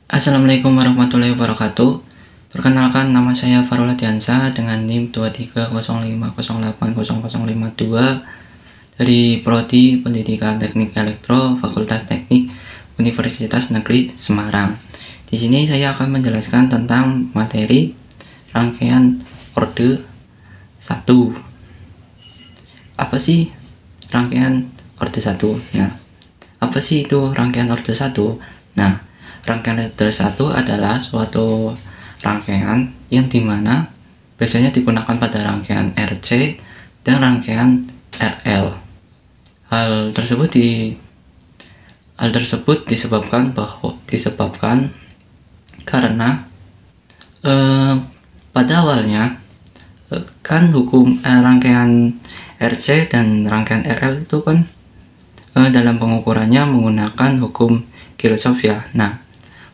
Assalamualaikum warahmatullahi wabarakatuh. Perkenalkan, nama saya Farul Hadiansyah dengan NIM 23050800052 dari Prodi Pendidikan Teknik Elektro Fakultas Teknik Universitas Negeri Semarang. Di sini saya akan menjelaskan tentang materi rangkaian orde 1. Apa sih rangkaian orde 1? Nah, apa sih itu rangkaian orde 1? Nah, rangkaian orde 1 adalah suatu rangkaian yang dimana biasanya digunakan pada rangkaian RC dan rangkaian RL. Hal tersebut disebabkan karena pada awalnya kan hukum rangkaian RC dan rangkaian RL itu kan dalam pengukurannya menggunakan hukum Kirchhoff ya. Nah,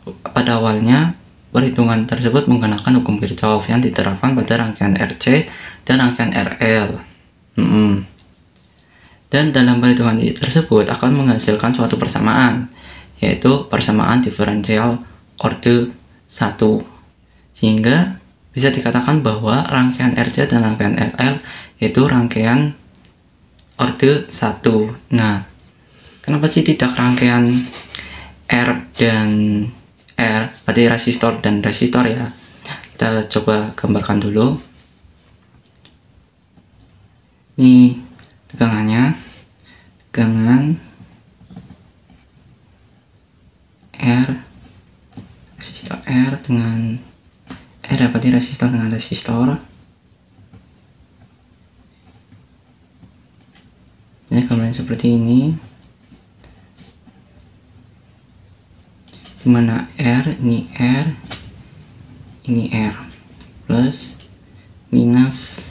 pada awalnya perhitungan tersebut menggunakan hukum Kirchhoff yang diterapkan pada rangkaian RC dan rangkaian RL. Dan dalam perhitungan tersebut akan menghasilkan suatu persamaan, yaitu persamaan diferensial orde 1. Sehingga bisa dikatakan bahwa rangkaian RC dan rangkaian RL yaitu rangkaian orde 1. Nah, kenapa sih tidak rangkaian R dan R, berarti resistor dan resistor ya? Kita coba gambarkan dulu. Ini tegangan R, resistor R dengan R, berarti resistor dengan resistor. Ini gambarnya seperti ini, dimana R ini R plus minus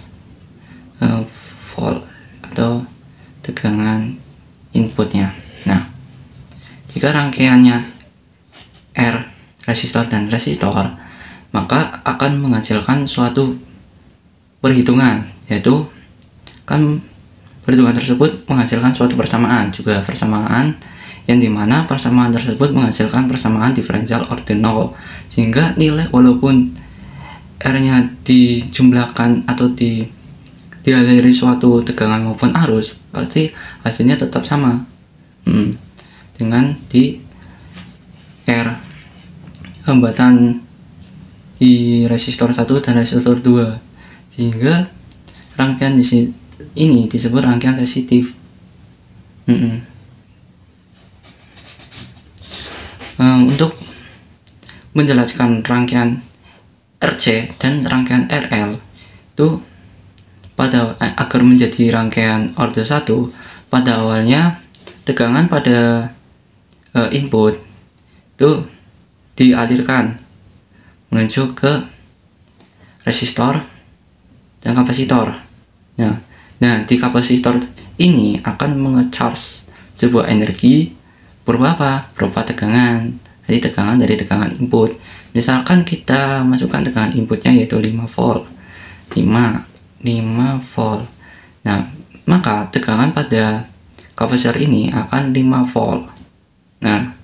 volt atau tegangan inputnya. Nah, jika rangkaiannya R, resistor dan resistor, maka akan menghasilkan suatu perhitungan, yaitu kan perhitungan tersebut menghasilkan suatu persamaan, juga persamaan yang dimana persamaan tersebut menghasilkan persamaan diferensial orde 0, sehingga nilai walaupun R-nya dijumlahkan atau dialiri suatu tegangan maupun arus, pasti hasilnya tetap sama dengan di R hambatan di resistor 1 dan resistor 2, sehingga rangkaian ini disebut rangkaian resistif. Untuk menjelaskan rangkaian RC dan rangkaian RL itu agar menjadi rangkaian orde 1, pada awalnya tegangan pada input itu dialirkan menuju ke resistor dan kapasitor. Nah, di kapasitor ini akan mengecharge sebuah energi berupa apa? Berupa tegangan. Jadi tegangan dari tegangan input. Misalkan kita masukkan tegangan inputnya yaitu 5 volt. 5 volt. Nah, maka tegangan pada kapasitor ini akan 5 volt. Nah,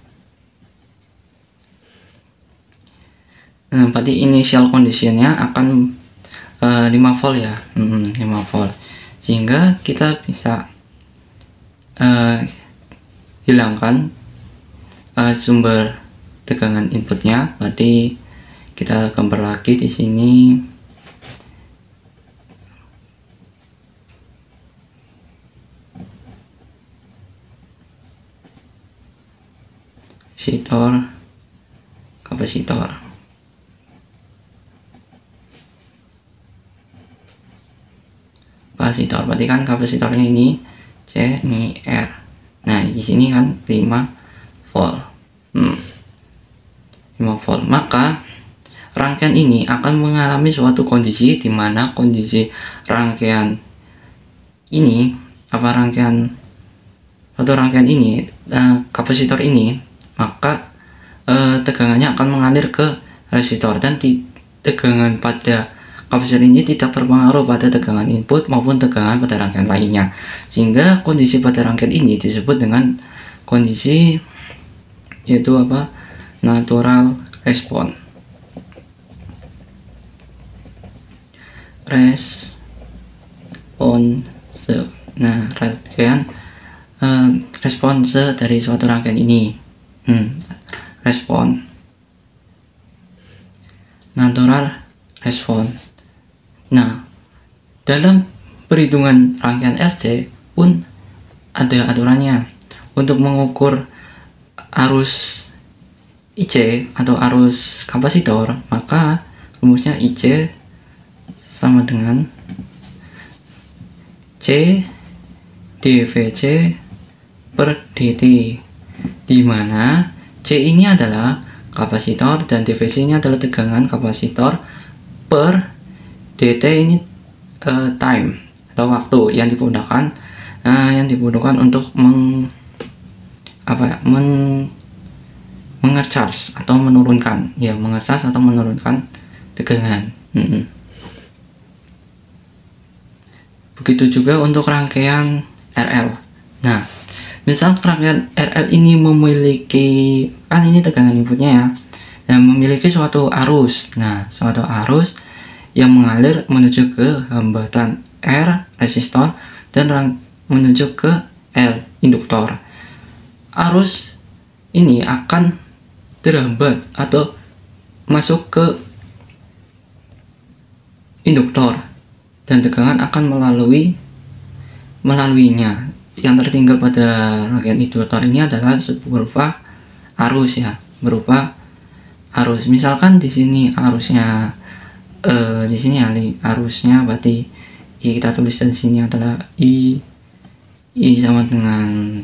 berarti initial conditionnya akan 5 volt ya. 5 volt. Sehingga kita bisa hilangkan sumber tegangan inputnya. Berarti kita gambar lagi di sini. Resistor, kapasitor. Berarti kan kapasitornya ini C, ini R. Nah, di sini kan 5 volt. 5 volt. Maka rangkaian ini akan mengalami suatu kondisi di mana kondisi rangkaian ini kapasitor ini, maka tegangannya akan mengalir ke resistor, dan tegangan pada kapasitor ini tidak terpengaruh pada tegangan input maupun tegangan pada rangkaian lainnya, sehingga kondisi pada rangkaian ini disebut dengan kondisi yaitu natural respon. Nah, response dari suatu rangkaian ini. Respon. Natural respon. Nah, dalam perhitungan rangkaian RC pun ada aturannya. Untuk mengukur arus IC atau arus kapasitor, maka rumusnya IC sama dengan C dVc per dt, di mana C ini adalah kapasitor dan dVc ini adalah tegangan kapasitor, per dt ini time atau waktu yang dibutuhkan untuk mengercharge atau menurunkan tegangan. Begitu juga untuk rangkaian RL. Nah, misal rangkaian RL ini memiliki, kan ini tegangan inputnya ya, dan memiliki suatu arus. Nah, suatu arus yang mengalir menuju ke hambatan R resistor dan menuju ke L induktor. Arus ini akan terhambat atau masuk ke induktor dan tegangan akan melaluinya. Yang tertinggal pada rangkaian induktor ini adalah berupa arus ya, Misalkan di sini arusnya arusnya berarti kita tulis di sini adalah I sama dengan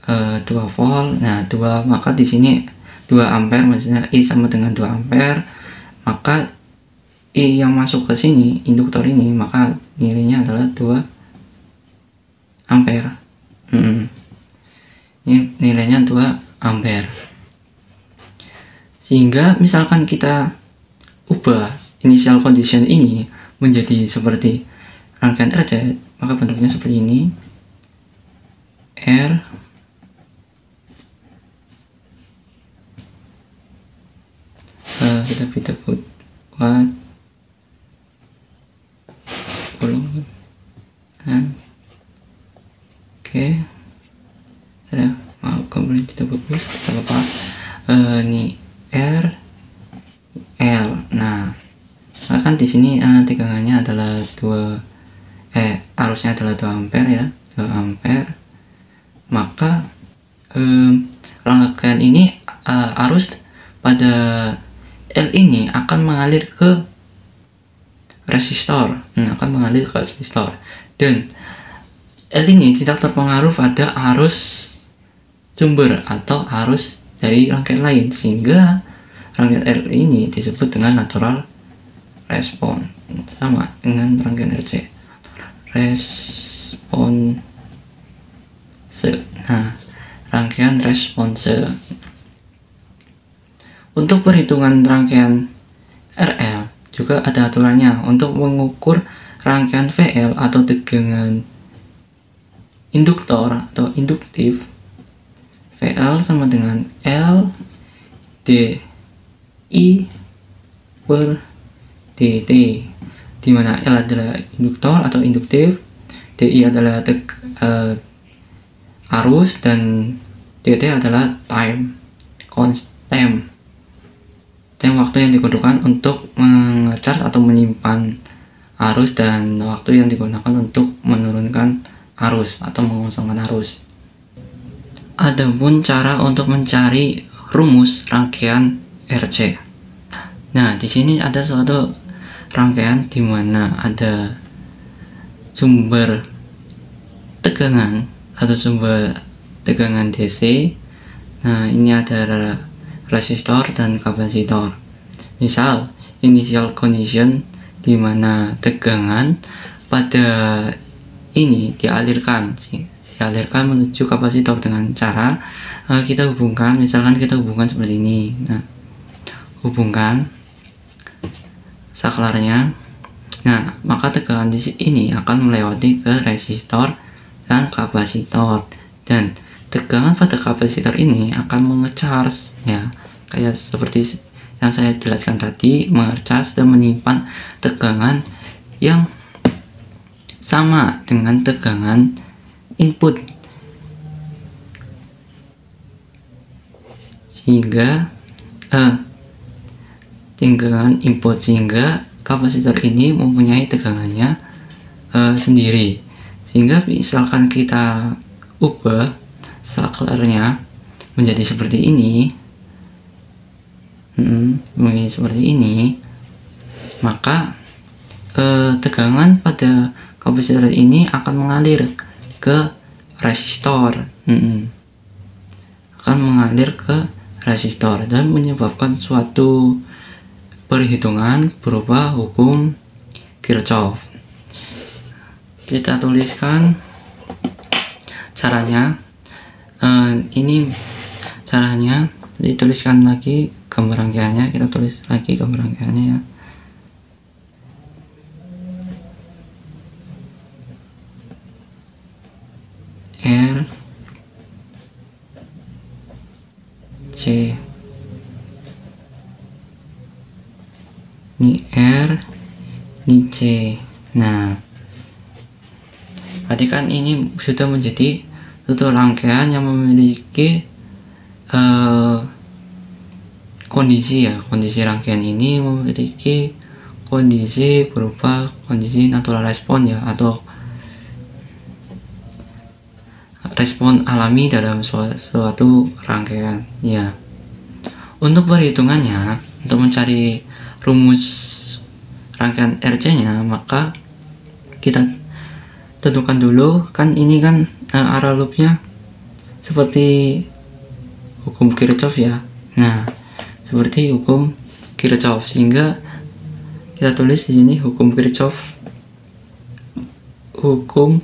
2 volt. Nah, maka di sini 2 ampere, maksudnya I sama dengan 2 ampere. Maka I yang masuk ke sini induktor ini, maka nilainya adalah 2 ampere. Ini nilainya 2 ampere. Sehingga misalkan kita ubah initial condition ini menjadi seperti rangkaian RC, maka bentuknya seperti ini. R kita buat oke, saya mau kembali tidak bagus, kita lepas ini R L. Nah, kan di sini tegangannya adalah arusnya adalah 2 ampere ya, 2 ampere. Maka rangkaian ini arus pada L ini akan mengalir ke resistor, dan L ini tidak terpengaruh pada arus sumber atau arus dari rangkaian lain, sehingga rangkaian L ini disebut dengan natural respon, sama dengan rangkaian RC, response. Nah, rangkaian response. Untuk perhitungan rangkaian RL juga ada aturannya. Untuk mengukur rangkaian VL atau tegangan induktor atau induktif, VL sama dengan L dI per dt, di mana L adalah induktor atau induktif, dI adalah arus, dan dt adalah time constant, waktu yang digunakan untuk mengecharge atau menyimpan arus, dan waktu yang digunakan untuk menurunkan arus atau mengosongkan arus. Adapun cara untuk mencari rumus rangkaian RC. Nah, di sini ada suatu rangkaian di mana ada sumber tegangan atau sumber tegangan DC. Nah, ini ada resistor dan kapasitor. Misal initial condition di mana tegangan pada ini dialirkan menuju kapasitor dengan cara kita hubungkan, misalkan kita hubungkan seperti ini. Nah, hubungkan saklarnya. Nah, maka tegangan di sini akan melewati ke resistor dan kapasitor, dan tegangan pada kapasitor ini akan mengecharge ya, kayak seperti yang saya jelaskan tadi, mengecas dan menyimpan tegangan yang sama dengan tegangan input, sehingga kapasitor ini mempunyai tegangannya sendiri. Sehingga misalkan kita ubah saklarnya menjadi seperti ini, maka tegangan pada kapasitor ini akan mengalir ke resistor, dan menyebabkan suatu perhitungan berupa hukum Kirchhoff. Kita tuliskan caranya. Ini caranya, dituliskan lagi gambar rangkaiannya. Kita tulis lagi gambar rangkaiannya ya. R C, ini R, ini C. Nah, berarti kan ini sudah menjadi satu rangkaian yang memiliki kondisi ya. Kondisi rangkaian ini memiliki kondisi berupa kondisi natural response ya, atau respon alami dalam suatu rangkaian ya. Untuk perhitungannya, untuk mencari rumus rangkaian RC nya, maka kita tentukan dulu, kan ini kan arah loopnya seperti hukum Kirchhoff ya. Nah, seperti hukum Kirchhoff, sehingga kita tulis di sini hukum Kirchhoff. Hukum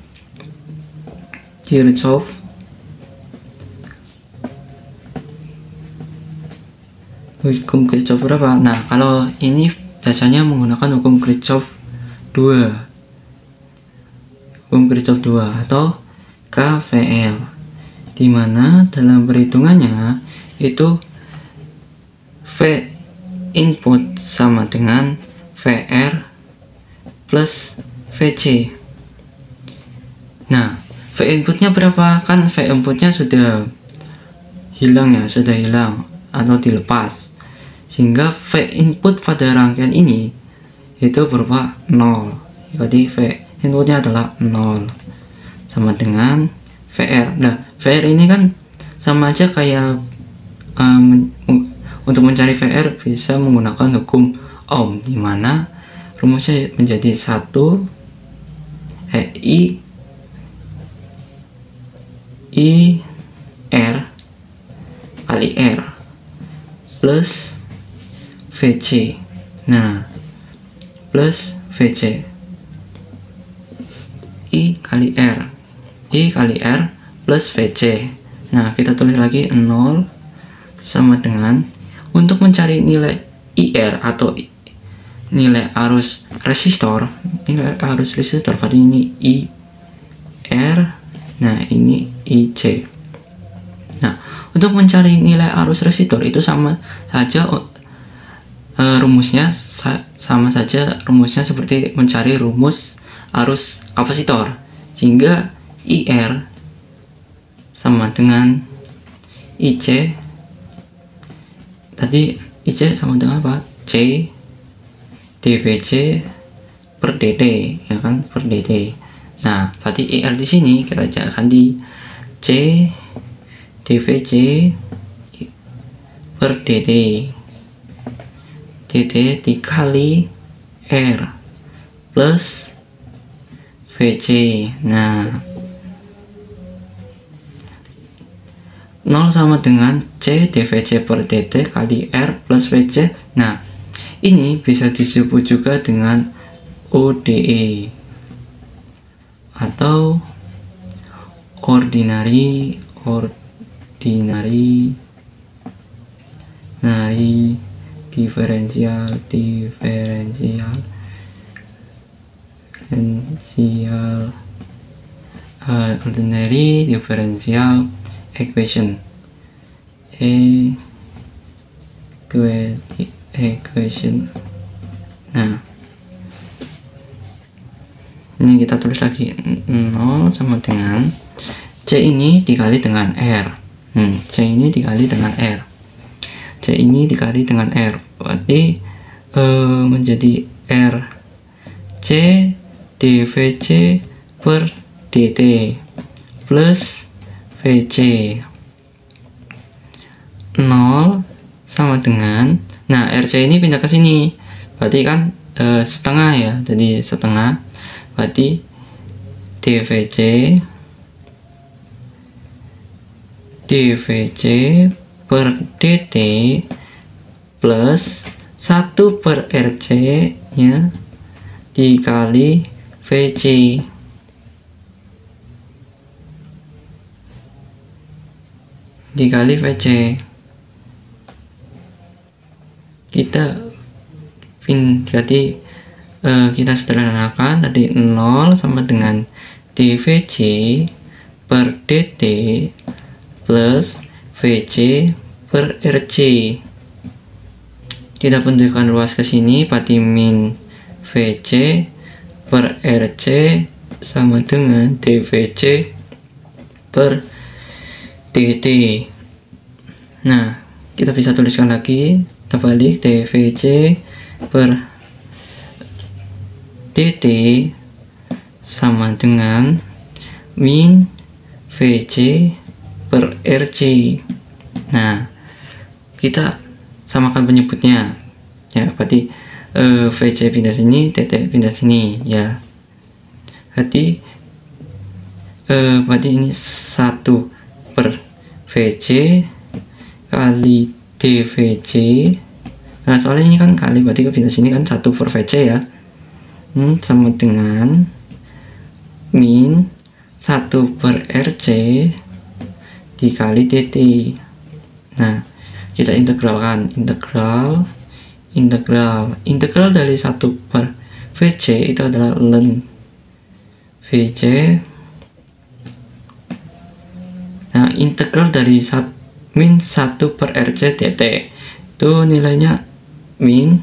Kirchhoff berapa? Nah, kalau ini biasanya menggunakan hukum Kirchhoff 2. Hukum Kirchhoff 2 atau KVL, dimana dalam perhitungannya itu V input sama dengan VR plus VC. Nah, V inputnya berapa? Kan V inputnya sudah hilang ya, atau dilepas, sehingga V input pada rangkaian ini itu berupa 0. Jadi V inputnya adalah 0 sama dengan VR. Nah, VR ini kan sama aja kayak untuk mencari VR bisa menggunakan hukum Ohm, dimana rumusnya menjadi 1 I R kali R plus VC. Nah, plus VC, I kali R plus VC. Nah, kita tulis lagi 0 sama dengan, untuk mencari nilai IR atau nilai arus resistor, berarti ini IR, nah ini IC. Nah, untuk mencari nilai arus resistor itu sama saja rumusnya seperti mencari rumus arus kapasitor, sehingga IR sama dengan IC. Tadi IC sama dengan apa? C dVc per dt, ya kan, per dt. Nah, berarti IR di sini kita akan di C dVc per dt dikali R plus VC. Nah, 0 sama dengan C dVc per dt kali R plus VC. Nah, ini bisa disebut juga dengan ODE atau ordinary differential equation equation. Nah, ini kita tulis lagi 0 sama dengan C ini dikali dengan R. C ini dikali dengan R. C ini dikali dengan R. Berarti menjadi R C dVC per dt plus VC 0 sama dengan, nah RC ini pindah ke sini, berarti kan setengah ya, jadi setengah, berarti dVC per dt plus 1 per RC nya dikali VC. Kita sederhanakan tadi 0 sama dengan dVC per dt plus VC per RC. Kita bentukkan ruas ke sini, berarti min VC per RC sama dengan dVC per dt. Nah, kita bisa tuliskan lagi, kita balik dVC per dt sama dengan min VC per RC. Nah, kita samakan penyebutnya ya, berarti VC pindah sini, dt pindah sini ya. Berarti ini 1 per VC kali dVC. Nah, soalnya ini kan kali, berarti pindah sini kan 1 per VC ya. Sama dengan min 1 per RC dikali dt. Nah, kita integralkan, integral dari 1 per VC itu adalah ln VC. Nah, integral dari min 1 per RC dt itu nilainya min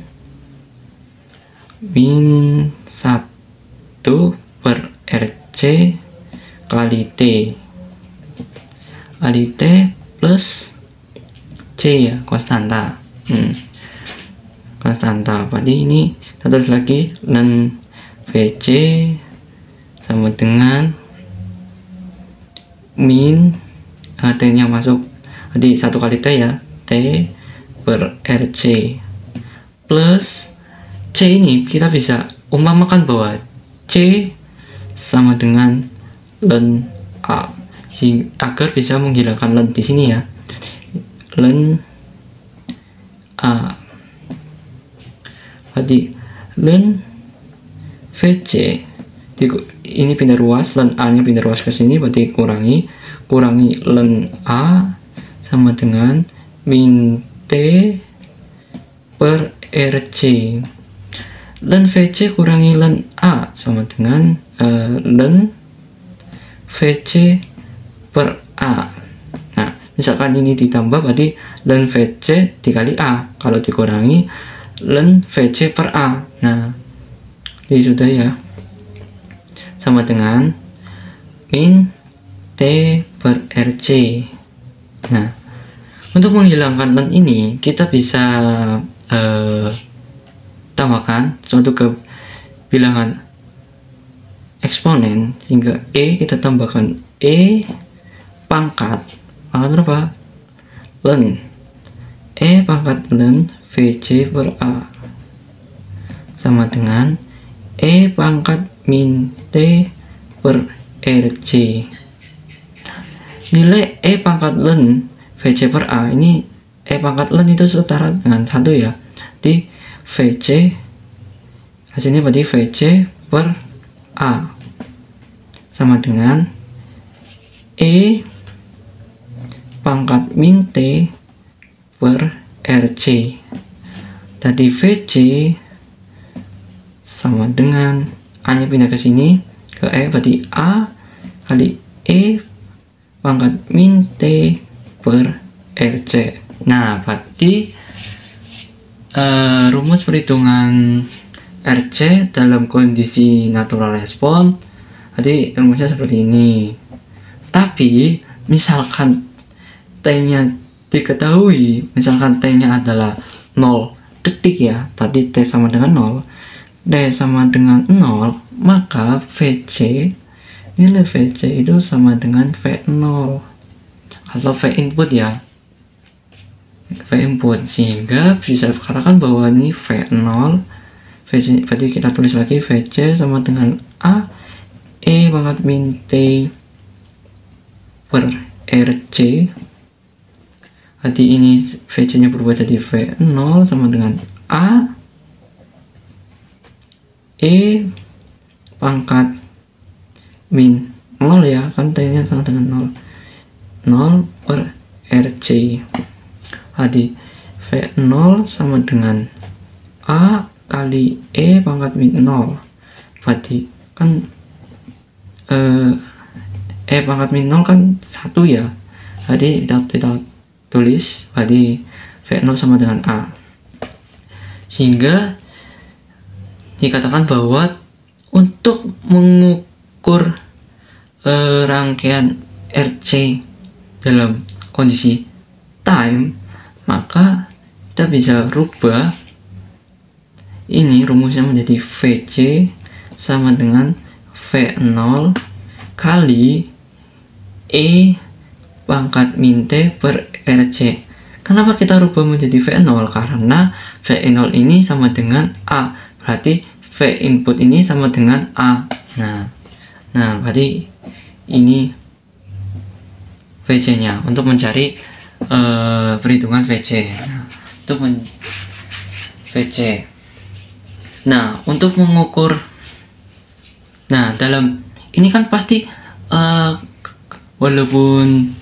1 per RC kali T plus C ya, konstanta. Konstanta. Berarti ini kita tulis lagi ln VC sama dengan min T nya masuk, jadi 1 kali T ya, T per RC plus C ini kita bisa umpamakan bahwa C sama dengan ln A, agar bisa menghilangkan ln di sini ya, ln A. Berarti ln VC ini pindah ruas, ln A nya pindah ruas ke sini, berarti kurangi ln A sama dengan min T per RC. Ln VC kurangi ln A sama dengan ln VC per A. Nah, misalkan ini ditambah, berarti ln VC dikali A, kalau dikurangi ln VC per A. Nah, ini sudah ya, sama dengan min T per RC. Nah, untuk menghilangkan ln ini kita bisa tambahkan suatu ke bilangan eksponen, sehingga kita tambahkan pangkat berapa? Ln pangkat ln VC per A sama dengan pangkat min T per RC. Nilai pangkat ln VC per A ini, pangkat ln itu setara dengan 1 ya, di VC hasilnya berarti VC per A sama dengan pangkat min T per RC. Tadi VC sama dengan A nya pindah ke sini ke berarti A kali pangkat min T per RC. Nah, berarti rumus perhitungan RC dalam kondisi natural response. Jadi rumusnya seperti ini. Tapi misalkan T-nya diketahui, misalkan T-nya adalah 0 detik ya, tadi T sama dengan 0, D sama dengan 0, maka VC, nilai VC itu sama dengan V0 atau V input ya, V input, sehingga bisa dikatakan bahwa ini V0 VC, berarti kita tulis lagi VC sama dengan A E pangkat min T per RC. Berarti ini VC nya berubah jadi V0 sama dengan A E pangkat min 0 ya, kan T nya sama dengan 0 per RC. Jadi V0 sama dengan A kali E pangkat min 0. Berarti kan E pangkat min 0 kan 1 ya. Jadi kita tulis berarti V0 sama dengan A. Sehingga dikatakan bahwa untuk mengukur rangkaian RC dalam kondisi time, maka kita bisa rubah ini rumusnya menjadi VC sama dengan V0 kali E pangkat min T per RC. Kenapa kita rubah menjadi V0? Karena V0 ini sama dengan A, berarti V input ini sama dengan A. Nah berarti ini VC nya untuk mencari perhitungan VC. VC. Nah, untuk mengukur, dalam ini kan pasti walaupun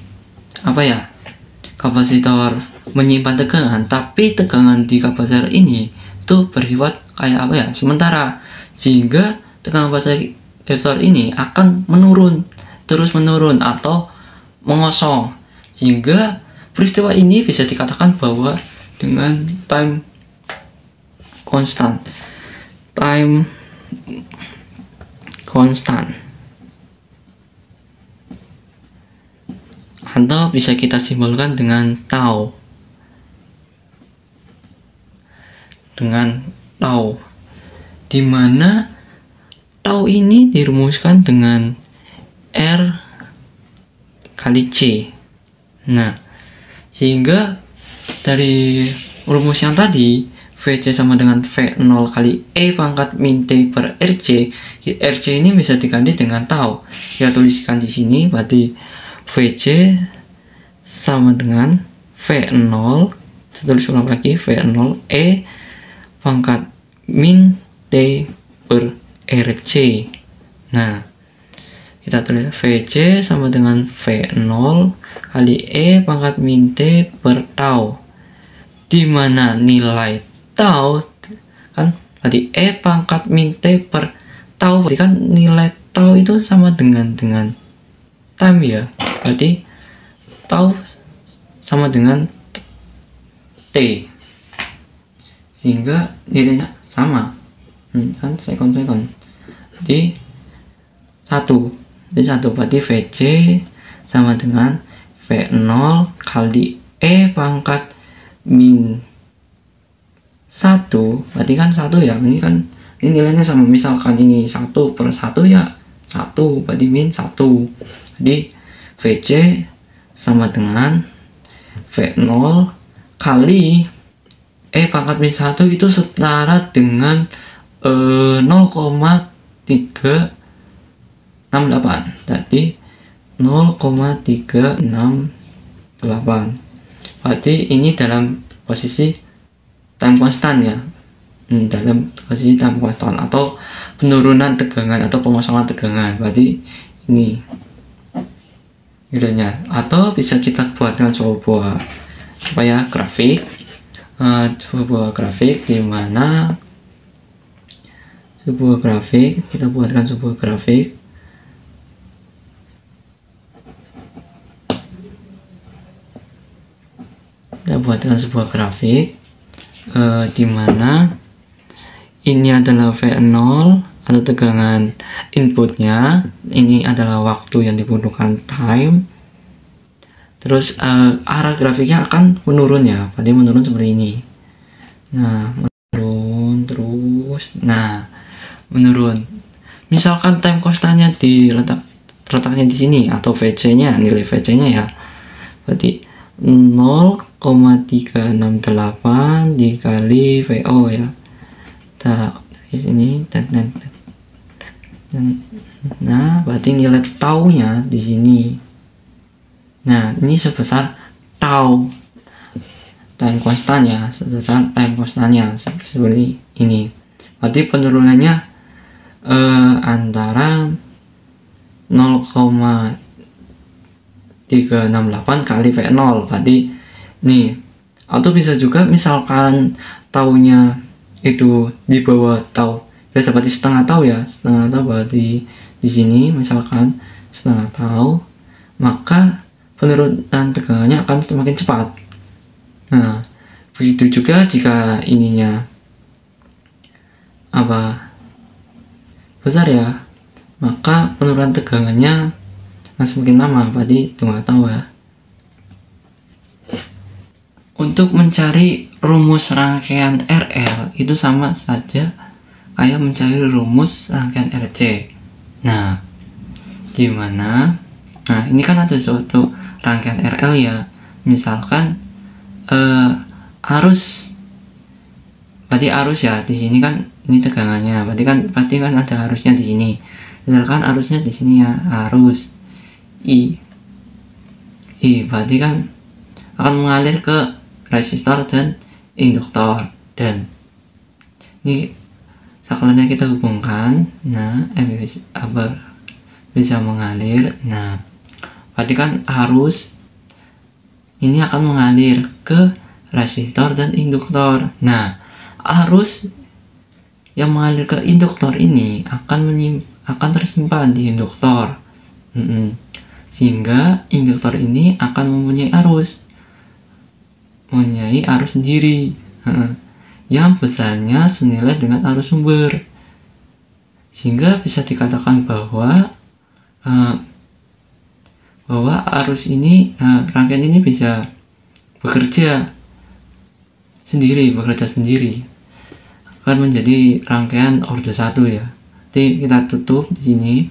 kapasitor menyimpan tegangan, tapi tegangan di kapasitor ini tuh bersifat kayak sementara, sehingga tegangan kapasitor ini akan terus menurun atau mengosong, sehingga peristiwa ini bisa dikatakan bahwa dengan time constant atau bisa kita simbolkan dengan tau, di mana tau ini dirumuskan dengan R kali C. Nah, sehingga dari rumus yang tadi VC sama dengan V0 kali E pangkat min T per RC. RC ini bisa diganti dengan tau. Kita tuliskan di sini, berarti VC sama dengan V0, saya tulis ulang lagi, V0 E pangkat min T per RC. Nah, kita tulis VC sama dengan V0 kali E pangkat min T per tau, di mana nilai tau kan berarti E pangkat min T per tau, berarti kan nilai tau itu sama dengan time ya, berarti tau sama dengan T, sehingga nilainya sama kan second, jadi satu, berarti VC sama dengan V0 kali E pangkat min 1, berarti kan 1 ya, ini nilainya sama, misalkan ini 1 per 1 ya 1, berarti min 1, jadi VC sama dengan V0 kali E pangkat min 1 itu setara dengan 0,368, jadi 0,368, berarti ini dalam posisi time constant ya, dalam posisi time constant atau penurunan tegangan atau pengosongan tegangan, berarti ini nilainya. Atau bisa kita buatkan sebuah grafik, di mana kita buatkan sebuah grafik dimana ini adalah V0 atau tegangan inputnya, ini adalah waktu yang dibutuhkan, time. Terus arah grafiknya akan menurun ya, berarti menurun seperti ini. Nah, menurun terus, nah menurun. Misalkan time constantnya letaknya di sini, atau VC-nya, nilai VC-nya ya, berarti 0,368 dikali VO ya. Di sini nah berarti nilai tau-nya di sini. Nah, ini sebesar tau, time constantnya sebesar time constantnya seperti ini. Berarti penurunannya antara 0,368 kali V0, berarti nih. Atau bisa juga misalkan taunya itu di bawah tau ya, seperti setengah tau ya, setengah tau berarti di sini misalkan setengah tau, maka penurunan tegangannya akan semakin cepat. Nah, begitu juga jika ininya besar ya, maka penurunan tegangannya akan semakin lama, berarti setengah tau ya. Untuk mencari rumus rangkaian RL itu sama saja kayak mencari rumus rangkaian RC. Nah, gimana? Nah, ini kan ada suatu rangkaian RL ya. Misalkan arus, berarti arus ya di sini kan, ini tegangannya, pasti kan ada arusnya di sini. Misalkan arusnya di sini ya, arus I, berarti kan akan mengalir ke resistor dan induktor, dan ini sekalian kita hubungkan, nah bisa mengalir. Nah, berarti kan arus ini akan mengalir ke resistor dan induktor. Nah, arus yang mengalir ke induktor ini akan tersimpan di induktor, sehingga induktor ini akan mempunyai arus sendiri yang besarnya senilai dengan arus sumber, sehingga bisa dikatakan bahwa arus ini, rangkaian ini bisa bekerja sendiri, akan menjadi rangkaian order 1 ya. Jadi kita tutup di sini,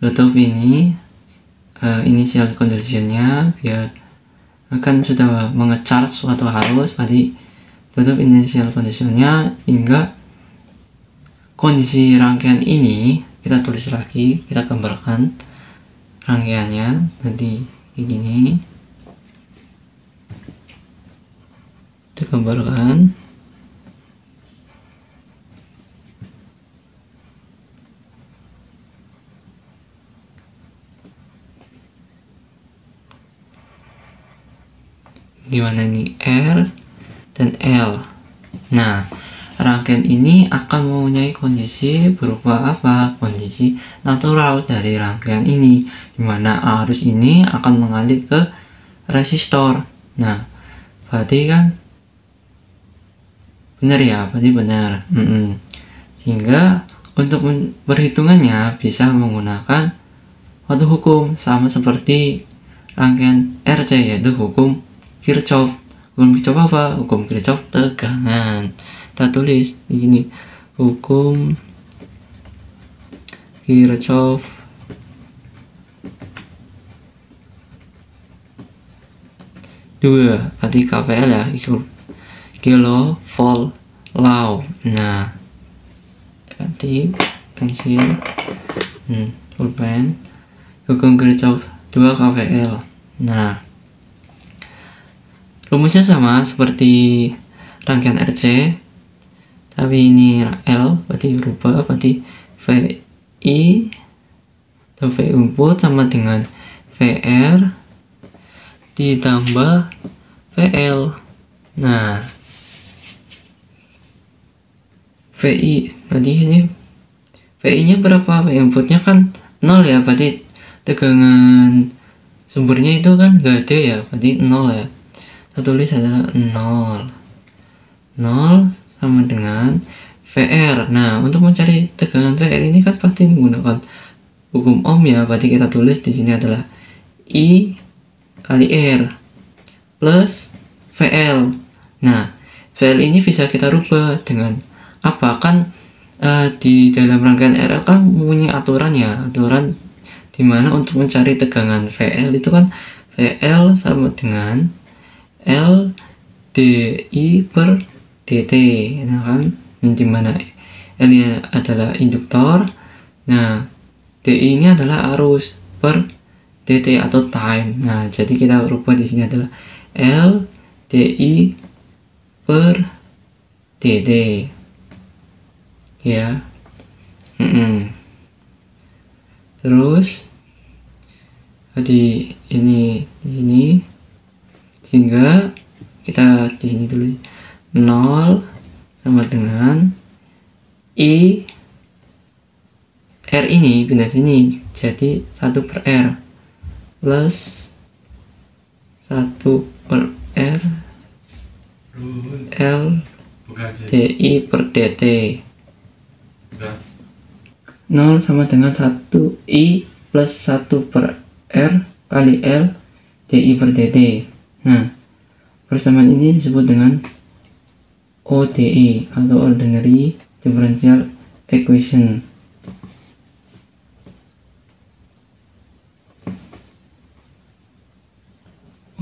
tutup ini initial conditionnya, biar kan sudah mengecharge suatu arus, berarti tutup initial conditionnya, sehingga kondisi rangkaian ini kita tulis lagi, kita gambarkan rangkaiannya nanti kayak gini, kita gambarkan. Gimana ini R dan L. Nah, rangkaian ini akan mempunyai kondisi berupa apa? Kondisi natural dari rangkaian ini, dimana arus ini akan mengalir ke resistor. Nah, berarti kan benar ya, berarti benar. Sehingga untuk perhitungannya bisa menggunakan suatu hukum sama seperti rangkaian RC, yaitu hukum Kirchhoff. Hukum Kirchhoff apa? Hukum Kirchhoff tegangan. Kita tulis di sini, hukum Kirchhoff dua, berarti KVL ya, kilovolt law. Nah, ganti pensil, pulpen, hukum Kirchhoff 2 KVL. Nah, rumusnya sama seperti rangkaian RC, tapi ini L berarti berubah, berarti VI atau V input sama dengan VR ditambah VL. Nah, VI berarti ini VI nya berapa? V inputnya kan 0 ya, berarti tegangan sumbernya itu kan gak ada ya, berarti 0 ya. kita tulis adalah 0. 0 sama dengan VR. Nah, untuk mencari tegangan VR ini kan pasti menggunakan hukum Ohm ya. Berarti kita tulis di sini adalah I kali R plus VL. Nah, VL ini bisa kita rubah dengan apa? Kan di dalam rangkaian RL kan mempunyai aturan ya, aturan dimana untuk mencari tegangan VL itu kan VL sama dengan L DI per dt. Nah kan, dimana L ini adalah induktor, nah DI ini adalah arus per dt atau time. Nah, jadi kita rubah di sini adalah L DI per dt ya. Terus tadi ini di sini, sehingga kita di sini dulu 0 sama dengan I R ini pindah sini jadi 1 per R plus 1 per R L DI per dt. 0 sama dengan 1 I plus 1 per R kali L DI per dt. Nah, persamaan ini disebut dengan ODE atau Ordinary Differential Equation.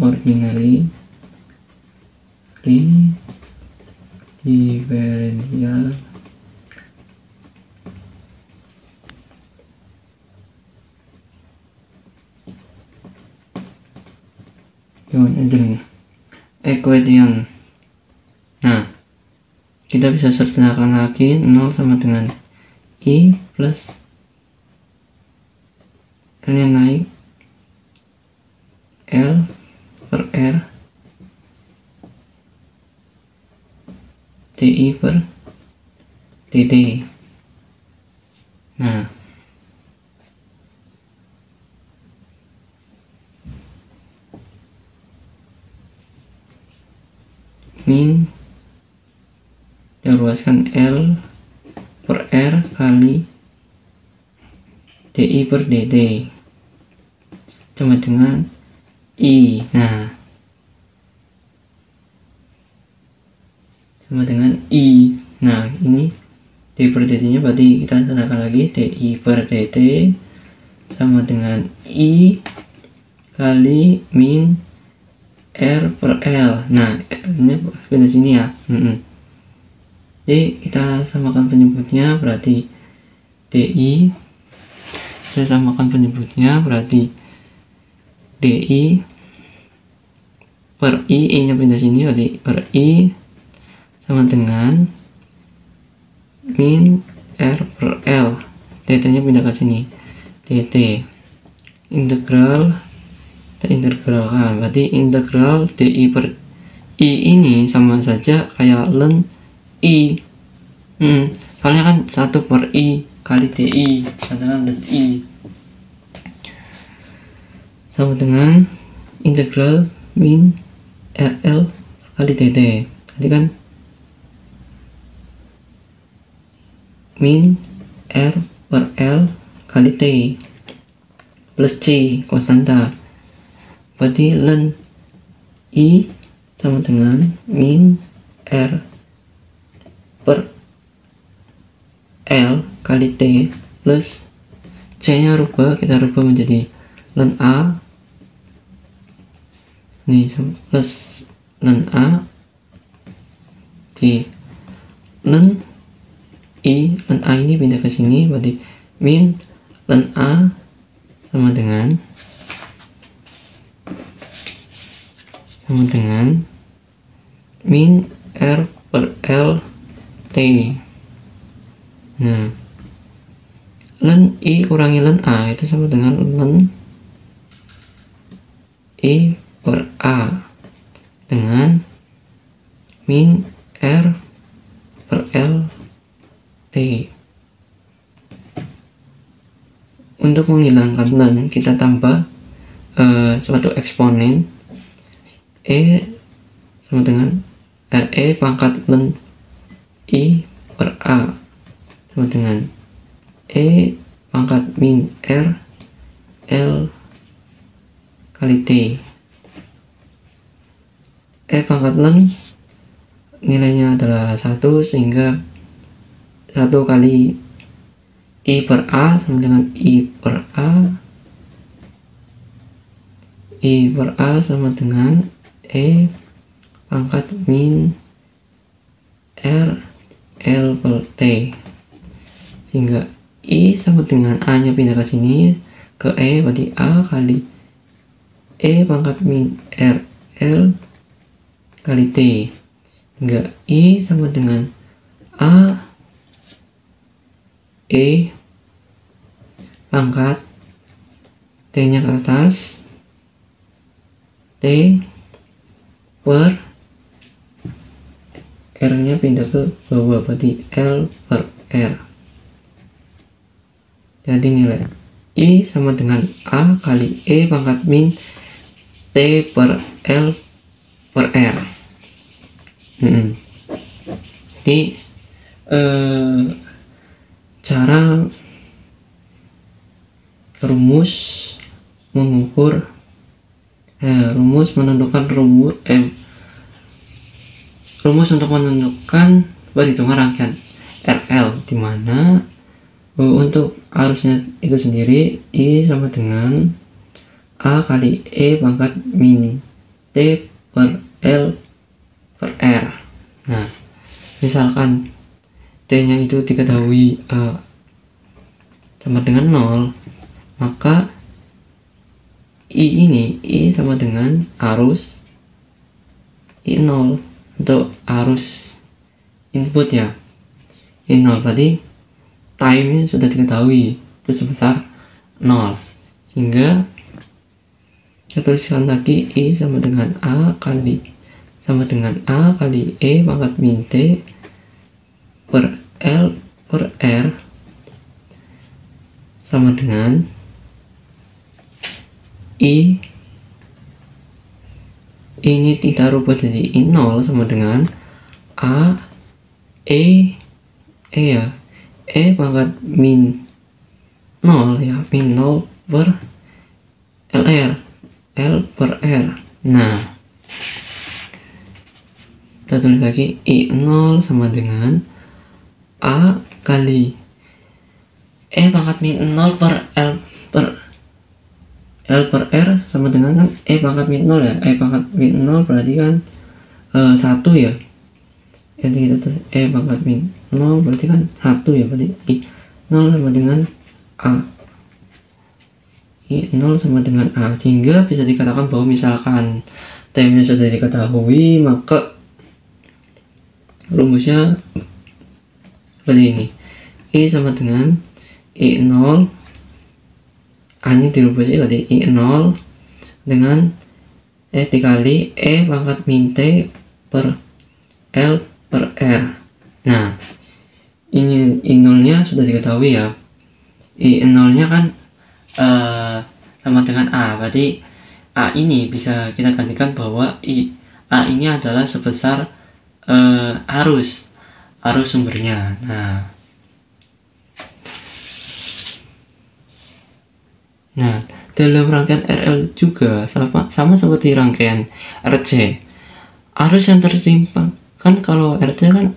Ordinary Differential Equation. Nah, kita bisa sederhanakan lagi. 0 sama dengan I plus L nya naik L per R DI per dt. Nah, min kita luaskan L per R kali DI per dt sama dengan I. Nah, sama dengan I. Nah, ini D per dt nya berarti kita serahkan lagi DI per dt sama dengan I kali min R per L. Nah, R nya pindah sini ya. Jadi kita samakan penyebutnya, berarti DI, kita samakan penyebutnya berarti DI per I nya pindah sini, berarti per I sama dengan min R per L, dt nya pindah ke sini, dt integral, kita integralkan, berarti integral DI per I ini sama saja kayak ln I. Soalnya kan 1 per I kali DI, karena ln I sama dengan integral min RL kali dt. Tadi kan min R per L kali T plus C konstanta, berarti ln I sama dengan min R per L kali T plus C nya kita rubah menjadi ln A nih plus ln A di ln I, ln A ini pindah ke sini, berarti min ln A sama dengan min R per L T. Nah, ln I kurangi ln A itu sama dengan ln I per A dengan min R per L T. Untuk menghilangkan ln, kita tambah suatu eksponen E sama dengan RE pangkat Len I per A sama dengan E pangkat min R L kali T. E pangkat Len nilainya adalah 1, sehingga 1 kali I per A sama dengan I per A. I per A sama dengan E pangkat min R L per T, sehingga I sama dengan A nya pindah ke sini ke E, berarti A kali E pangkat min R L kali T, hingga I sama dengan A E pangkat T nya ke atas T per R nya pindah ke bawah, berarti L per R. Jadi nilai I sama dengan A kali E pangkat min T per L per R. Jadi cara rumus mengukur rumus menentukan rumus untuk menentukan perhitungan rangkaian RL, di mana untuk arusnya itu sendiri I sama dengan A kali E pangkat min T per L per R. Nah, misalkan T nya itu diketahui sama dengan 0, maka I sama dengan arus I0 untuk arus input ya. I0 berarti time nya sudah diketahui itu sebesar 0, sehingga kita tuliskan lagi I sama dengan A kali E pangkat min T per L per R sama dengan I ini tidak rubah dari I0 sama dengan A E ya, E pangkat min 0 ya, min 0 per L per R. Nah, kita tulis lagi I0 sama dengan A kali E pangkat min 0 per L per R sama dengan kan E pangkat min 0 ya. E pangkat min 0 berarti kan 1 ya. Jadi kita tulis E pangkat min 0 berarti kan 1 ya, berarti I0 sama dengan A. I0 sama dengan A, sehingga bisa dikatakan bahwa misalkan time-nya sudah diketahui, maka rumusnya seperti ini. I sama dengan I0, A nya dirubah sih, berarti I0 dengan dikali E pangkat min T per L per R. Nah, ini I0 nya sudah diketahui ya. I0 nya kan sama dengan A, berarti A ini bisa kita gantikan bahwa A ini adalah sebesar arus sumbernya. Nah, dalam rangkaian RL juga sama seperti rangkaian RC. Arus yang tersimpan, kan kalau RC kan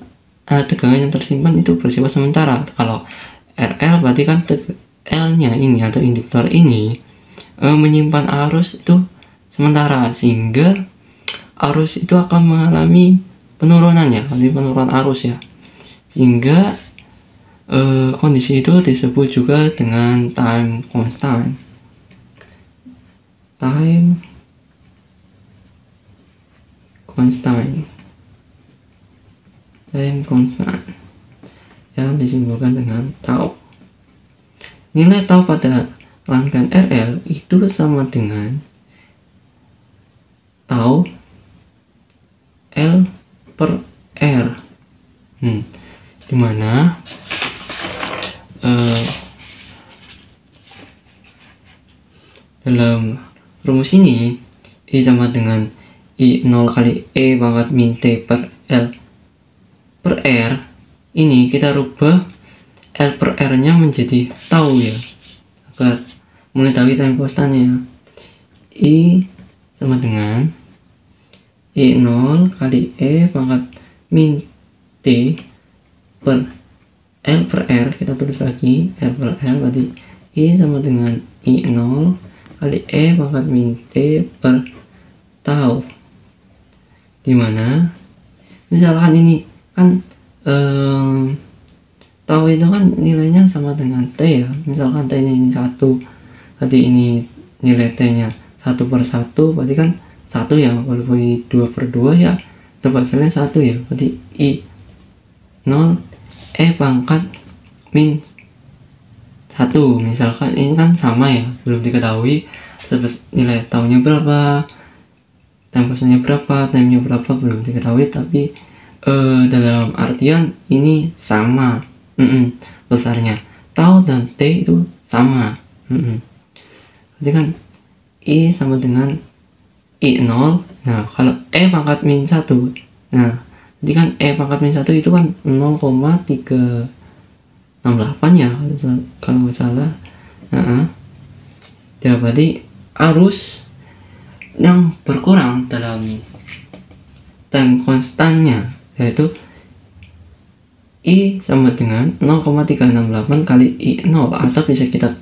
tegangan yang tersimpan itu bersifat sementara. Kalau RL berarti kan L-nya ini atau induktor ini menyimpan arus itu sementara, sehingga arus itu akan mengalami penurunan arus ya, sehingga kondisi itu disebut juga dengan time constant yang disimbolkan dengan tau. Nilai tau pada rangkaian RL itu sama dengan tau L per R, dimana dalam rumus ini I sama dengan I0 kali E pangkat min T per L per R, ini kita rubah L per R nya menjadi tau ya, agar mengetahui time constantnya. I sama dengan I0 kali E pangkat min T per L per R, kita tulis lagi L per R, berarti I sama dengan I0 kali E pangkat min T per tau, dimana misalkan ini kan tau itu kan nilainya sama dengan T ya, misalkan T nya ini 1, berarti ini nilai T nya 1 per 1, berarti kan 1 ya, walaupun ini 2 per 2 ya tetap hasilnya 1 ya, berarti I0 E pangkat min 1, misalkan ini kan sama ya, belum diketahui nilai taunya berapa, time constantnya berapa, time nya berapa belum diketahui, tapi dalam artian ini sama besarnya, tau dan T itu sama. Jadi kan I sama dengan I0. Nah kalau E pangkat min 1, nah jadi kan E pangkat min 1 itu kan 0,368 ya kalau nggak salah. Ya berarti arus yang berkurang dalam time constantnya yaitu I sama dengan 0,368 kali I0, atau bisa kita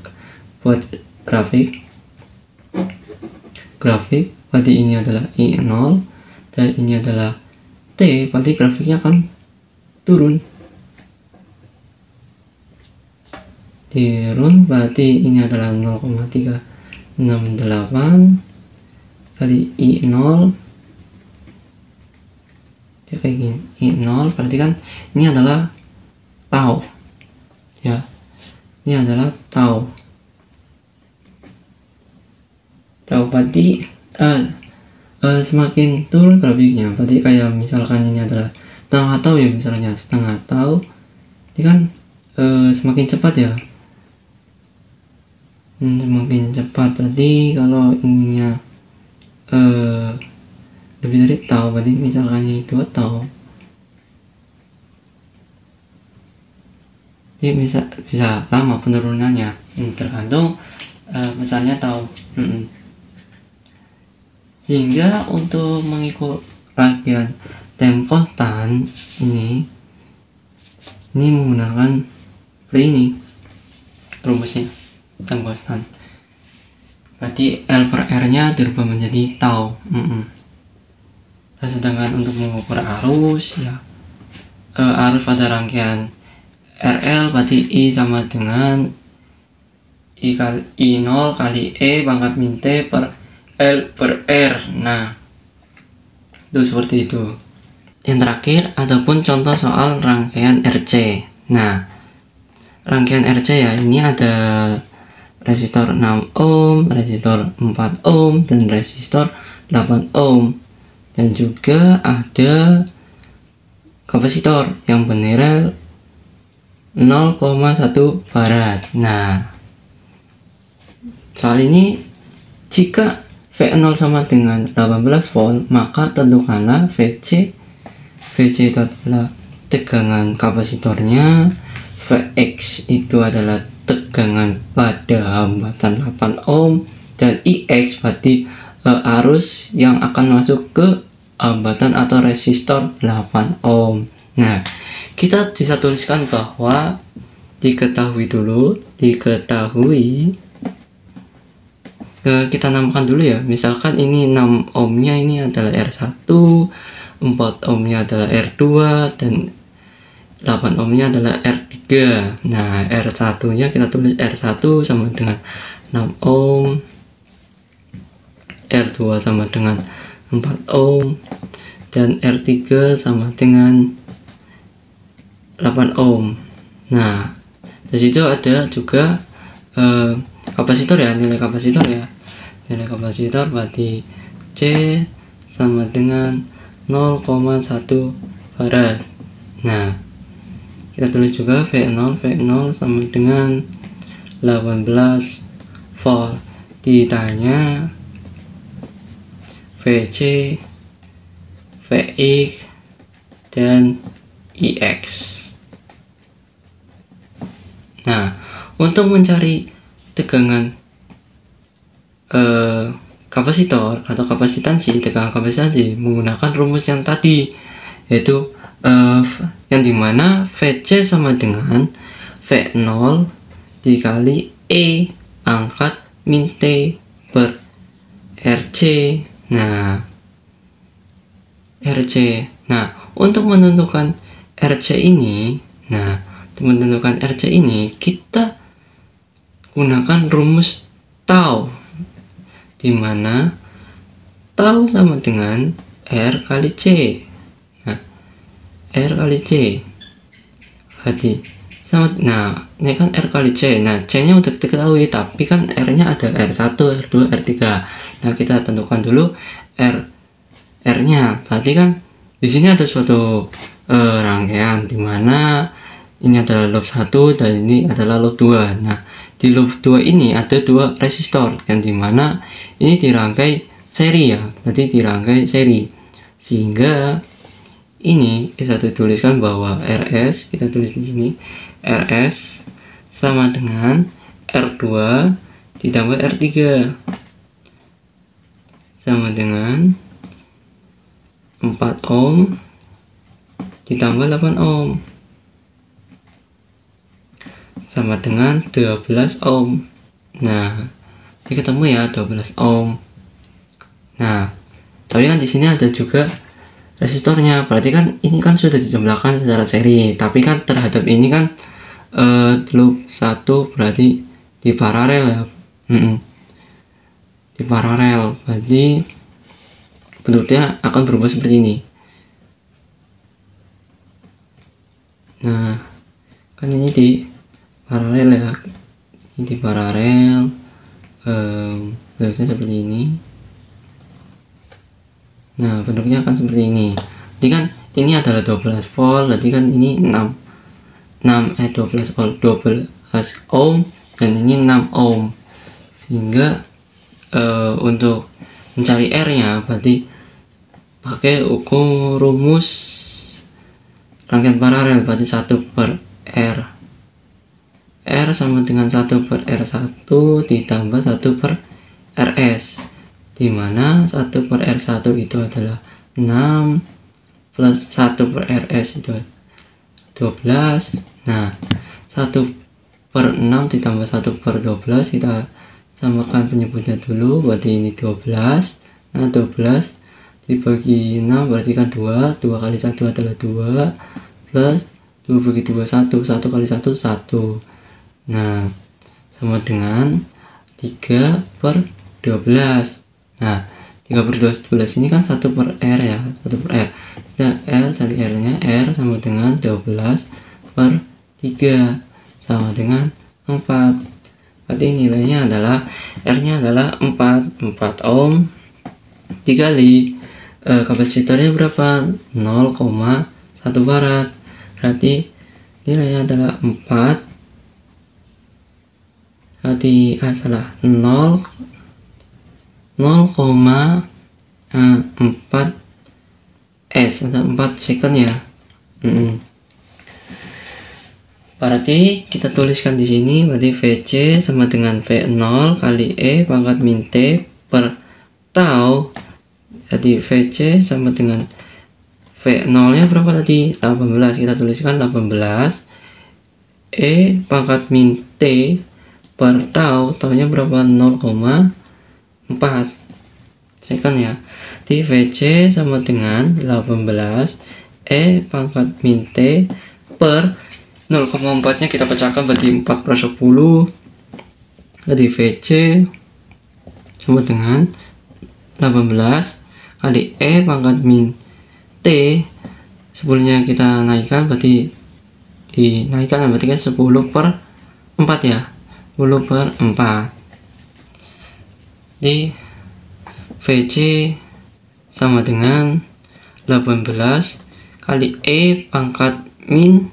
buat grafik, berarti ini adalah I0 dan ini adalah T, berarti grafiknya akan turun, berarti ini adalah 0,368 kali I0 kayak gini, I0 berarti kan ini adalah tau ya, ini adalah tau berarti semakin turun grafiknya, berarti kayak misalkan ini adalah setengah tau ya, misalnya setengah tau, ini kan semakin cepat ya, semakin cepat, berarti kalau ininya lebih dari tau, berarti misalkan ini 2 tau, jadi bisa lama penurunannya, tergantung besarnya tau. Sehingga untuk mengikut rangkaian time constant ini menggunakan ini rumusnya time constant, berarti L per R nya dirubah menjadi tau. Dan sedangkan untuk mengukur arus ya, arus pada rangkaian RL berarti I sama dengan I0 kali E pangkat min T per L per R. Nah itu seperti itu. Yang terakhir ataupun contoh soal rangkaian RC. Nah rangkaian RC ya, ini ada resistor 6 ohm, resistor 4 ohm, dan resistor 8 ohm, dan juga ada kapasitor yang bernilai 0,1 farad. Nah soal ini jika V0 sama dengan 18 volt, maka tentukanlah VC. VC itu adalah tegangan kapasitornya, Vx itu adalah tegangan pada hambatan 8 ohm, dan Ix berarti arus yang akan masuk ke hambatan atau resistor 8 ohm. Nah kita bisa tuliskan bahwa diketahui kita namakan dulu ya, misalkan ini 6 ohmnya ini adalah R1, 4 ohmnya adalah R2, dan 8 ohmnya adalah R3. Nah R1 nya kita tulis R1 sama dengan 6 ohm, R2 sama dengan 4 ohm, dan R3 sama dengan 8 ohm. Nah disitu ada juga kapasitor ya, nilai kapasitor berarti C sama dengan 0,1 farad. Nah kita tulis juga V0 sama dengan 18 volt. Ditanya VC Vx, dan Ix. Nah, untuk mencari tegangan kapasitor atau kapasitansi, tegangan kapasitansi menggunakan rumus yang tadi, yaitu yang dimana Vc sama dengan V0 dikali E pangkat min T per Rc. Nah, Rc. Nah, untuk menentukan Rc ini, kita gunakan rumus tau, dimana tau sama dengan R kali C. Nah, R kali C berarti sama. Nah, ini kan R kali C. Nah, C nya udah diketahui, tapi kan R nya ada R1, R2, R3. Nah, kita tentukan dulu R nya. Berarti kan di sini ada suatu rangkaian, dimana ini adalah loop 1 dan ini adalah loop 2. Nah, di loop 2 ini ada dua resistor, yang dimana ini dirangkai seri ya, berarti dirangkai seri, sehingga ini bisa dituliskan bahwa RS, kita tulis di sini, RS sama dengan R2 ditambah R3 sama dengan 4 ohm ditambah 8 ohm sama dengan 12 ohm. Nah, ini ketemu ya 12 ohm. Nah, tapi kan di sini ada juga resistornya, berarti kan ini kan sudah dijumlahkan secara seri, tapi kan terhadap ini kan loop 1 berarti di paralel ya. Di paralel, berarti bentuknya akan berubah seperti ini. Nah, kan ini di paralel ya, ini di paralel, bentuknya seperti ini. Nah, bentuknya akan seperti ini. Jadi kan ini adalah 12 volt, berarti kan ini 12 volt, 12 ohm, dan ini 6 ohm. Sehingga untuk mencari R nya berarti pakai rumus rangkaian paralel, berarti 1 per R. R sama dengan 1 per R1 ditambah 1 per RS, dimana 1 per R1 itu adalah 6 plus 1 per RS itu 12. Nah, 1 per 6 ditambah 1 per 12, kita samakan penyebutnya dulu, berarti ini 12. Nah, 12 dibagi 6 berarti kan 2 kali 1 adalah 2, plus 2 bagi 2 1 kali 1 1. Nah, sama dengan 3 per 12. Nah, 3 per 12 ini kan 1 per R ya, 1 per R. Kita R cari R nya, R sama dengan 12 per 3 sama dengan 4. Berarti nilainya adalah R nya adalah 4 ohm dikali kapasitornya berapa? 0,1 farad. Berarti nilainya adalah 4, berarti salah, 0,4 S atau 4 second ya. Berarti kita tuliskan di sini, berarti Vc sama dengan V0 kali E pangkat min T per tau. Jadi Vc sama dengan V0 nya berapa tadi? 18. Kita tuliskan 18. E pangkat min T per tau, taunya berapa? 0,4 second ya. Di Vc sama dengan 18 E pangkat min T per 0,4 nya kita pecahkan, berarti 4 per 10. Jadi Vc sama dengan 18 kali E pangkat min T, 10 nya kita naikkan, berarti dinaikkan, berarti kan 10 per 4 ya, 10 per 4. Di Vc sama dengan 18 kali E pangkat min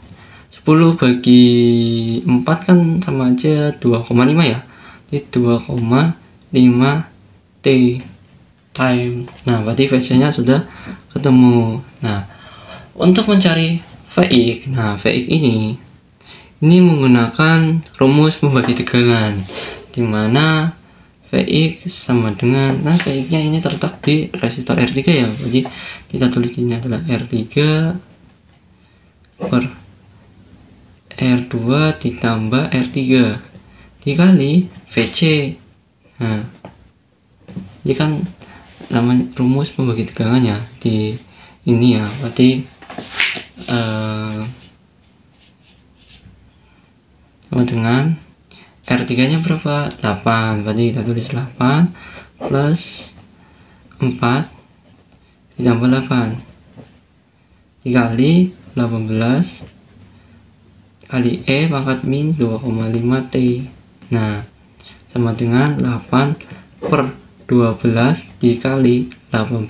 10 bagi 4 kan sama aja 2,5 ya. Jadi 2,5 T time. Nah, berarti VC nya sudah ketemu. Nah, untuk mencari Vx, nah Vx ini menggunakan rumus pembagi tegangan, dimana Vx sama dengan, nah Vx nya ini terletak di resistor R3 ya, jadi kita tulis ini adalah R3 per R2 ditambah R3 dikali VC. Nah, ini kan namanya rumus pembagi tegangannya di ini ya, berarti sama dengan R3 nya berapa? 8, berarti kita tulis 8 plus 4 ditambah 8 dikali 18 kali E pangkat min 2,5 T. Nah, sama dengan 8 per 12 dikali 18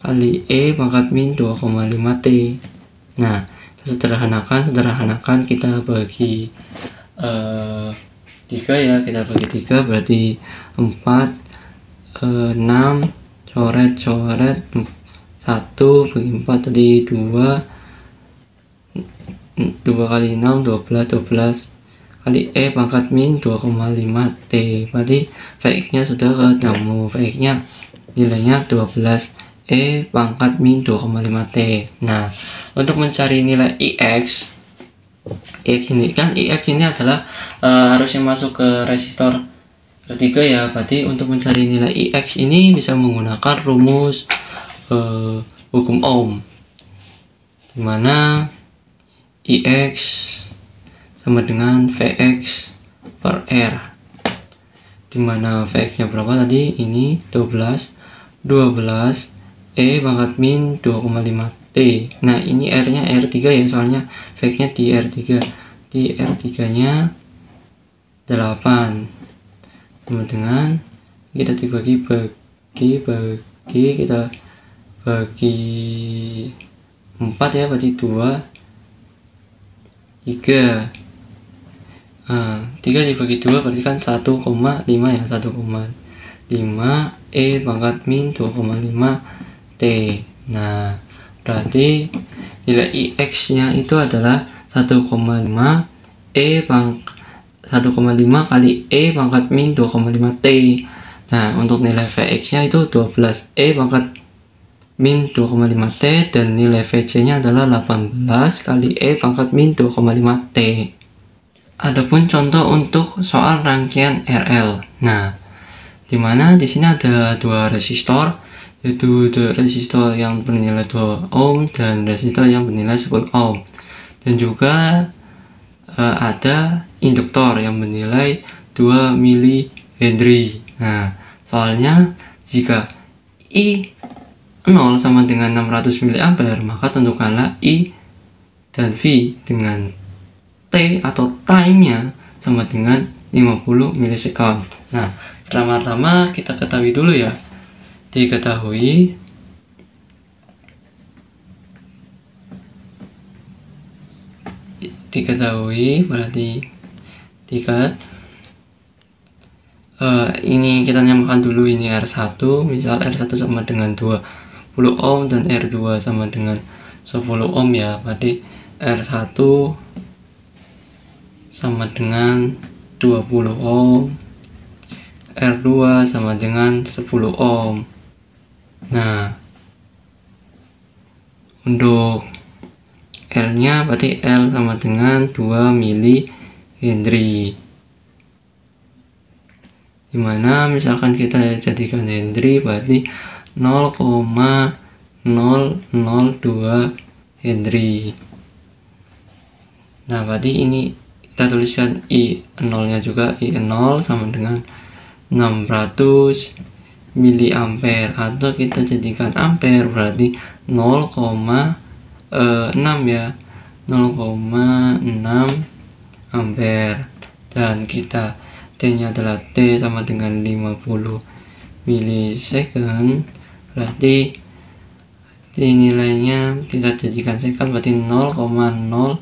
kali E pangkat min 2,5 T. Nah, sederhanakan kita bagi 3 ya, kita bagi 3 berarti 4 6 coret 1 bagi 4 tadi 2 kali 6 12 kali E pangkat min 2,5 T. Berarti Vx nya sudah ketemu, Vx nya nilainya 12 E pangkat min 2,5 T. Nah, untuk mencari nilai Ix ini kan, Ix ini adalah harusnya masuk ke resistor ketiga ya, berarti untuk mencari nilai Ix ini bisa menggunakan rumus hukum Ohm, dimana Ix sama dengan Vx per R, dimana Vx nya berapa tadi? Ini 12 E pangkat min 2,5 T. Nah, ini R nya R3 ya, soalnya Vx nya di R3, di R3 nya 8 sama dengan, kita dibagi kita bagi 4 ya, berarti 2 3 3 dibagi 2 berarti kan 1,5 ya, 1,5 E pangkat min 2,5 T. Nah, berarti nilai Ix nya itu adalah 1,5 kali E pangkat min 2,5 T. Nah, untuk nilai Vx nya itu 12 E pangkat min 2,5 T, dan nilai VC nya adalah 18 kali E pangkat min 2,5 T. Adapun contoh untuk soal rangkaian RL. Nah, dimana di sini ada dua resistor, yaitu resistor yang bernilai 2 ohm dan resistor yang bernilai 10 ohm, dan juga ada induktor yang bernilai 2 mili Henry. Nah, soalnya jika I 0 sama dengan 600 mA, maka tentukanlah I dan V dengan T atau time-nya sama dengan 50 milisekund. Nah, pertama-tama kita ketahui dulu ya. Diketahui berarti ini kita nyamakan dulu, ini R1, misal R1 sama dengan 20 ohm dan R2 sama dengan 10 ohm ya, berarti R1 sama dengan 20 ohm, R2 sama dengan 10 ohm. Nah, untuk L nya berarti L sama dengan 2 mili Henry, dimana misalkan kita jadikan Henry berarti 0,002 Henry. Nah, berarti ini kita tuliskan I0 nya juga, I0 sama dengan 600 miliampere, atau kita jadikan ampere berarti 0,6 ya, 0,6 ampere, dan kita T nya adalah T sama dengan 50 milisecond, berarti T nilainya kita jadikan second berarti 0,05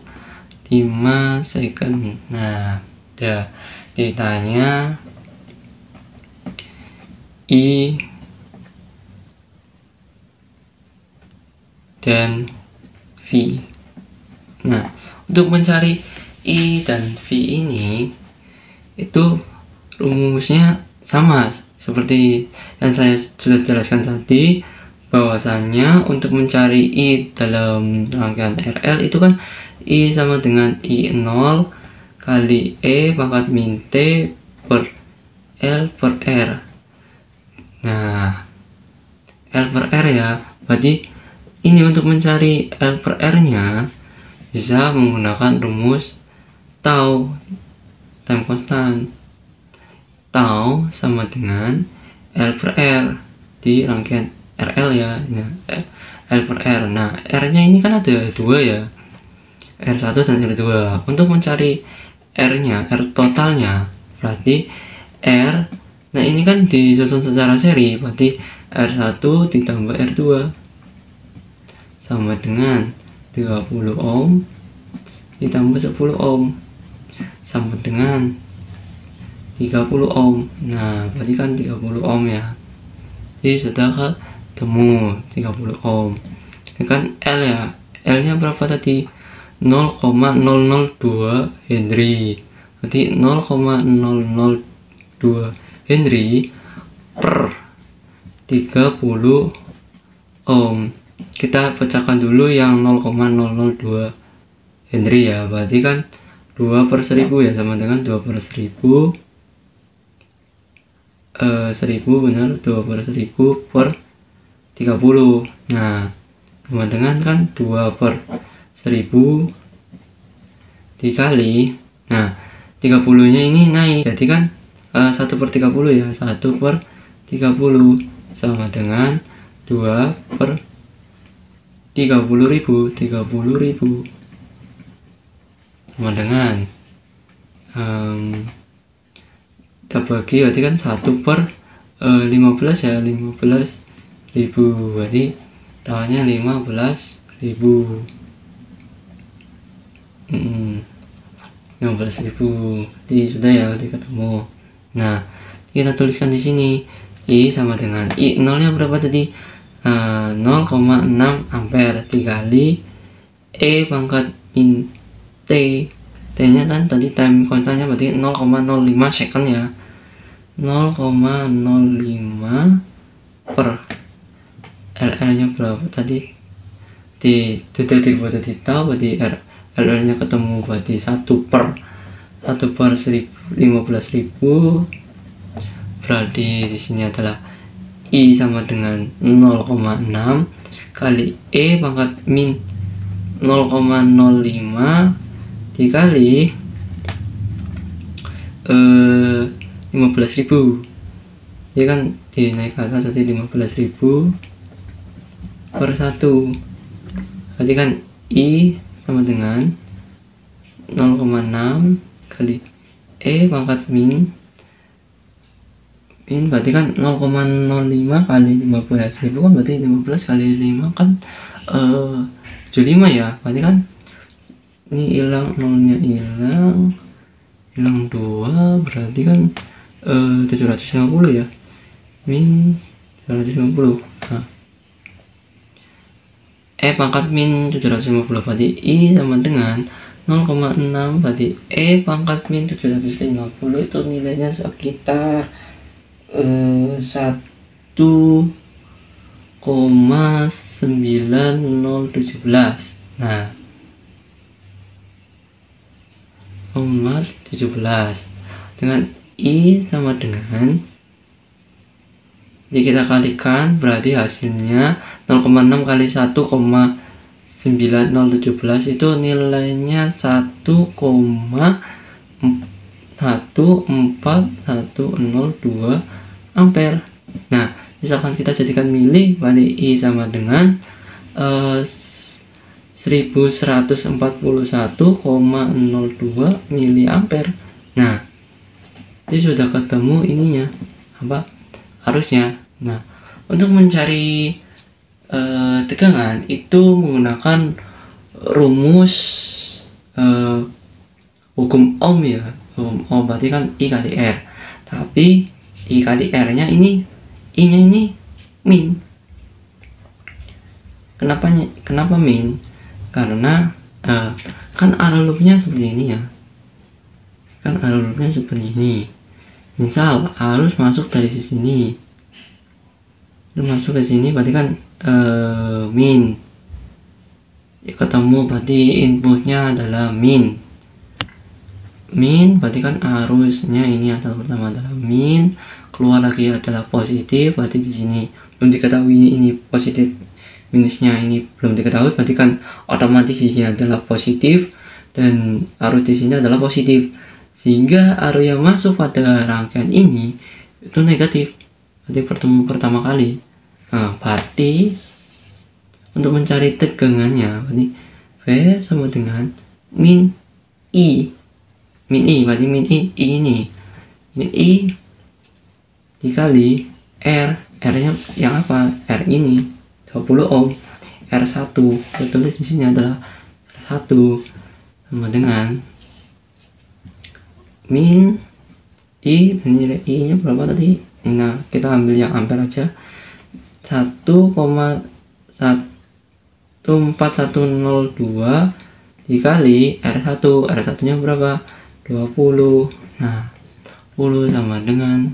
second. Nah, ditanya I dan V. Nah, untuk mencari I dan V ini itu rumusnya sama seperti yang saya sudah jelaskan tadi, bahwasanya untuk mencari I dalam rangkaian RL itu kan I sama dengan I0 kali E pangkat min T per L per R. Nah, L per R ya, berarti ini untuk mencari L per R nya bisa menggunakan rumus tau, time constant. Tau sama dengan L per R di rangkaian RL ya. Nah, L per R. Nah, R nya ini kan ada dua ya, R1 dan R2. Untuk mencari R nya, R totalnya, berarti R, nah ini kan disusun secara seri, berarti R1 ditambah R2 sama dengan 30 ohm ditambah 10 ohm sama dengan 30 ohm. Nah, berarti kan 30 ohm ya. Jadi sudah ketemu 30 ohm. Ini kan L ya. L nya berapa tadi? 0,002 Henry. Berarti 0,002 Henry per 30 ohm. Kita pecahkan dulu yang 0,002 Henry ya. Berarti kan 2 per 1000 ya, sama dengan 2 per 1000. 1000 benar, 2 per 1000 per 30. Nah, sama dengan kan 2 per 1000 dikali, nah 30 nya ini naik, jadi kan 1 per 30 ya, 1 per 30 sama dengan 2 per 30.000 sama dengan kita bagi, berarti kan 1 per 15 ya, 15.000, berarti tawanya 15.000. 15.000, jadi sudah ya, berarti ketemu. Nah, kita tuliskan di sini I sama dengan I0 nya berapa tadi? 0,6 ampere dikali E pangkat min T. T nya kan tadi time constantnya, berarti 0,05 second ya. 0,05 per LR nya berapa tadi? Sudah dibuat tadi tahu, berarti LR nya ketemu, berarti 1 per 15.000. Berarti di sini adalah I sama dengan 0,6 kali E pangkat min 0,05 dikali 15.000. Dia kan dinaik ke atas, jadi 15.000 per 1. Berarti kan I sama dengan 0,6 kali E pangkat min, berarti kan 0,05 kali 15.000 kan, berarti 15 kali 5 kan 75 ya. Berarti kan ini hilang, nolnya hilang 2, berarti kan 750 ya, min 750. Nah, E pangkat min 750, berarti I sama dengan 0,6, berarti E pangkat min 750 itu nilainya sekitar 1,9017. Nah, 0,17 dengan I sama dengan, jadi kita kalikan, berarti hasilnya 0,6 kali 1,9017 itu nilainya 1,14102 ampere. Nah, misalkan kita jadikan mili, berarti I sama dengan 1141,02 mili ampere. Nah, ini sudah ketemu ininya, apa, arusnya. Nah, untuk mencari tegangan itu menggunakan rumus hukum Ohm ya. Hukum Ohm berarti kan I kali R, tapi I kali R nya ini, I nya ini min. Kenapa min? Karena kan arrow loopnya seperti ini ya. Kan arrow loopnya seperti ini. Misal arus masuk dari sini, masuk ke sini, berarti kan min. Ketemu berarti inputnya adalah min. Berarti kan arusnya ini adalah pertama adalah min, keluar lagi adalah positif, berarti di sini belum diketahui ini positif, minusnya ini belum diketahui, berarti kan otomatis di sini adalah positif dan arus di sini adalah positif, sehingga arus yang masuk pada rangkaian ini itu negatif, berarti pertemuan pertama kali. Nah, berarti untuk mencari tegangannya berarti V sama dengan min I. Berarti min I ini. Min I dikali R. R-nya yang apa? R ini 20 ohm. R1 kita tulis di sini adalah R1 sama dengan min I, dan nilai I nya berapa tadi? Nah, kita ambil yang ampere aja. 1,14102 dikali R1. R1 nya berapa? 20. Nah, 10 sama dengan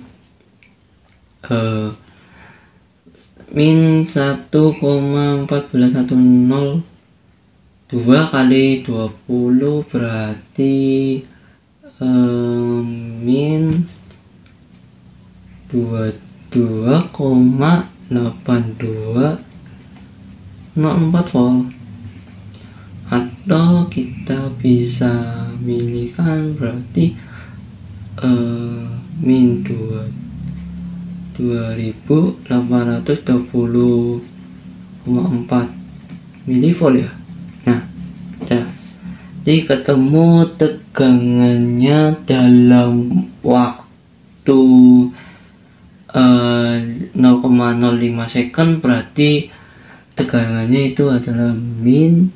min 1,14102 kali 20 berarti min 22,8204 volt. Atau kita bisa milihkan berarti min 2820,4 milivolt ya. Nah, jadi ketemu tegangannya dalam waktu 0,05 second, berarti tegangannya itu adalah min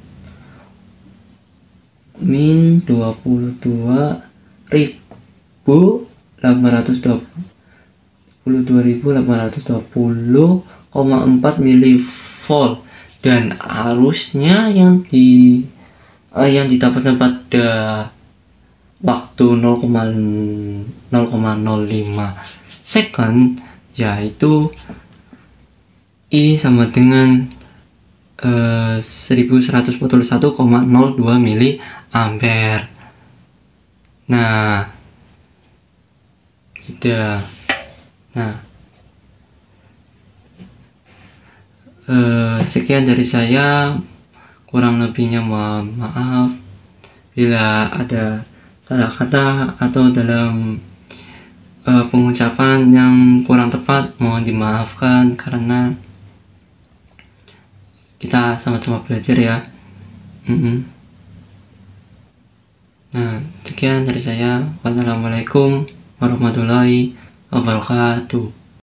22.820,4 milivolt, dan arusnya yang didapatkan pada waktu 0,05 second yaitu I sama dengan 1141,02 mili ampere. Nah, sudah. Nah, sekian dari saya, kurang lebihnya mohon maaf bila ada salah kata atau dalam pengucapan yang kurang tepat, mohon dimaafkan karena kita sama-sama belajar ya. Nah, sekian dari saya. Wassalamualaikum warahmatullahi wabarakatuh.